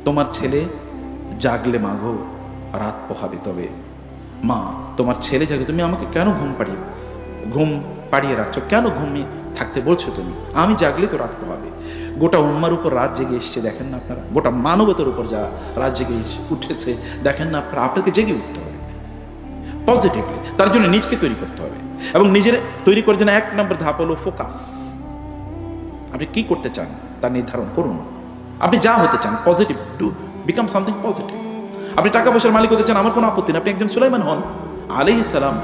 তোমার ছেলে জাগলে মাগো রাত পোহাবে তবে। মা, তোমার ছেলে জাগলে তুমি আমাকে কেন ঘুম পাড়িয়ে রাখছো, কেন ঘুমিয়ে থাকতে বলছো তুমি? আমি জাগলে তো রাত পোহাবে। গোটা উম্মার উপর রাত জেগে এসছে, দেখেন না আপনারা? গোটা মানবতার উপর যা রাত জেগে উঠেছে, দেখেন না আপনারা? আপনাকে জেগে উঠতে হবে পজিটিভলি। তার জন্য নিজকে তৈরি করতে হবে, এবং নিজের তৈরি করার জন্য 1 নম্বর ধাপ হলো ফোকাস। আপনি কি করতে চান তা নির্ধারণ করুন। আপনি যা হতে চান, positive, do become something positive. আপনি টাকা পয়সার মালিক হতে চান, আমার কোনো আপত্তি নেই, আপনি একজন সুলাইমান হন আলাইহিস সালাম।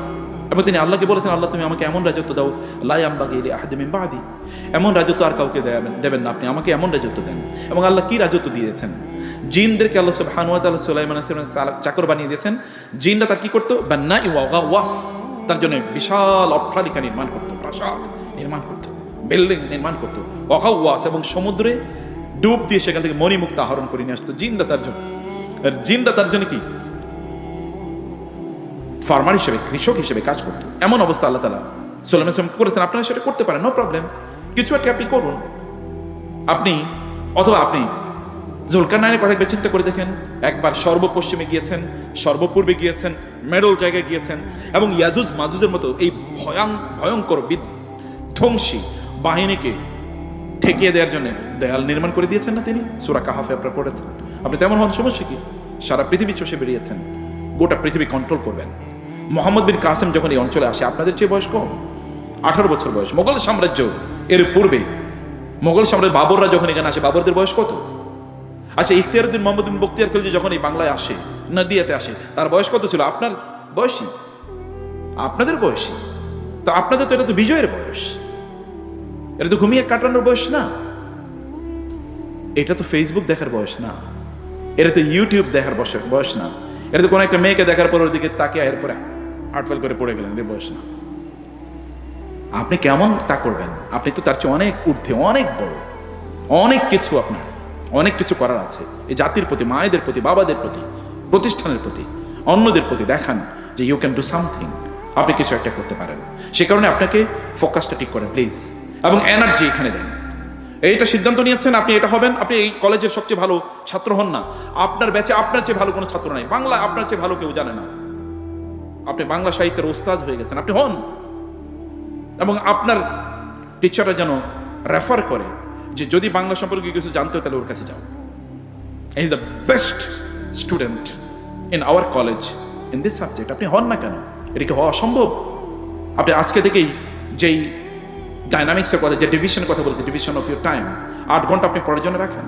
এবং তিনি আল্লাহকে বলেছেন, আল্লাহ তুমি আমাকে এমন রাজত্ব দাও, লা ইয়ামবাগি লিআহাদিন মিন বাদি, এমন রাজত্ব আর কাউকে দেবেন না, আপনি আমাকে এমন রাজত্ব দেন। এবং আল্লাহ কি রাজত্ব দিয়েছেন? জিনদেরকে আল্লাহ সুবহানাহু ওয়া তাআলা সুলাইমান আলাইহিস সালাম চাকর বানিয়ে দিয়েছেন। জিনরা তার কি করতো? বান্নাই ওয়া গাওয়াস, তার জন্য বিশাল অট্টালিকা নির্মাণ করতো, প্রাসাদ নির্মাণ করতো, বিল্ডিং নির্মাণ করতো। ওয়াগাওয়াস, এবং সমুদ্রে ডুব দিয়ে সেখান থেকে মণিমুক্তা আহরণ করে নিয়ে আসতো জিনরা তার জন্য। আর জিনরা তার জন্য কি ফার্মার হিসেবে, কৃষক হিসেবে কাজ করতো। এমন অবস্থা আল্লাহ তাআলা সুলাইমান আলাইহিস সালাম করেছেন। আপনারা সেটা করতে পারেন, নো প্রবলেম। কিছু একটা আপনি করুন। আপনি জুলকারনাইনের কথা চিন্তা করে দেখেন, একবার সর্বপশ্চিমে গিয়েছেন, সর্বপূর্বে গিয়েছেন, মেডল জায়গায় গিয়েছেন, এবং ইয়াজুজ মাজুজের মতো এই ভয়ঙ্কর বিধ্বংসী বাহিনীকে ঠেকিয়ে দেওয়ার জন্য দেয়াল নির্মাণ করে দিয়েছেন না তিনি? সূরা কাহাফে আপনারা পড়েছেন। আপনি তেমন হন, সমস্যা কি? সারা পৃথিবী চষে বেরিয়েছেন, গোটা পৃথিবী কন্ট্রোল করবেন। মোহাম্মদ বিন কাসেম যখন এই অঞ্চলে আসে, আপনাদের চেয়ে বয়স কম, 18 বছর বয়স। মোগল সাম্রাজ্য এর পূর্বে, মোগল সাম্রাজ্য বাবররা যখন এখানে আসে, বাবরদের বয়স কত? আচ্ছা, ইখতিয়ারউদ্দিন মোহাম্মদ বিন বখতিয়ার খিলজি যখন এই বাংলায় আসে, নদিয়াতে আসে, তার বয়স কত ছিল? আপনার বয়সী, আপনাদের বয়সী। তো আপনাদের তো এটা তো বিজয়ের বয়স, এটা তো ঘুমিয়ে কাটানোর বয়স না, এটা তো ফেসবুক দেখার বয়স না, এটা তো ইউটিউব দেখার বয়স না, এটা তো কোনো একটা মেয়েকে দেখার পর ওদিকে তাকে এরপরে আটফেল করে পড়ে গেলেন, এর বয়স না। আপনি কেমন তা করবেন? আপনি তো তার চেয়ে অনেক ঊর্ধ্বে, অনেক বড়, অনেক কিছু, আপনার অনেক কিছু করার আছে। এই জাতির প্রতি, মায়েদের প্রতি, বাবাদের প্রতি, প্রতিষ্ঠানের প্রতি, অন্যদের প্রতি দেখান যে ইউ ক্যান ডু সামথিং, আপনি কিছু একটা করতে পারেন। সে কারণে আপনাকে ফোকাসটা ঠিক করেন প্লিজ, এবং এনার্জি এখানে দেন। এইটা সিদ্ধান্ত নিয়েছেন আপনি এটা হবেন। আপনি এই কলেজের সবচেয়ে ভালো ছাত্র হন না, আপনার ব্যাচে আপনার চেয়ে ভালো কোনো ছাত্র নাই, বাংলা আপনার চেয়ে ভালো কেউ জানে না, আপনি বাংলা সাহিত্যের ওস্তাদ হয়ে গেছেন, আপনি হন। এবং আপনার টিচাররা যেন রেফার করে যে যদি বাংলা সম্পর্কে কিছু জানতে হয় তাহলে ওর কাছে যাও, he is the best student in our college in this subject. আপনি হন না কেন? এটা কি হওয়া অসম্ভব? আপনি আজকে থেকেই যেই ডাইনামিক্সের কথা, যে ডিভিশনের কথা বলেছে, ডিভিশন অফ ইউর টাইম, 8 ঘন্টা আপনি পড়ার জন্য রাখেন।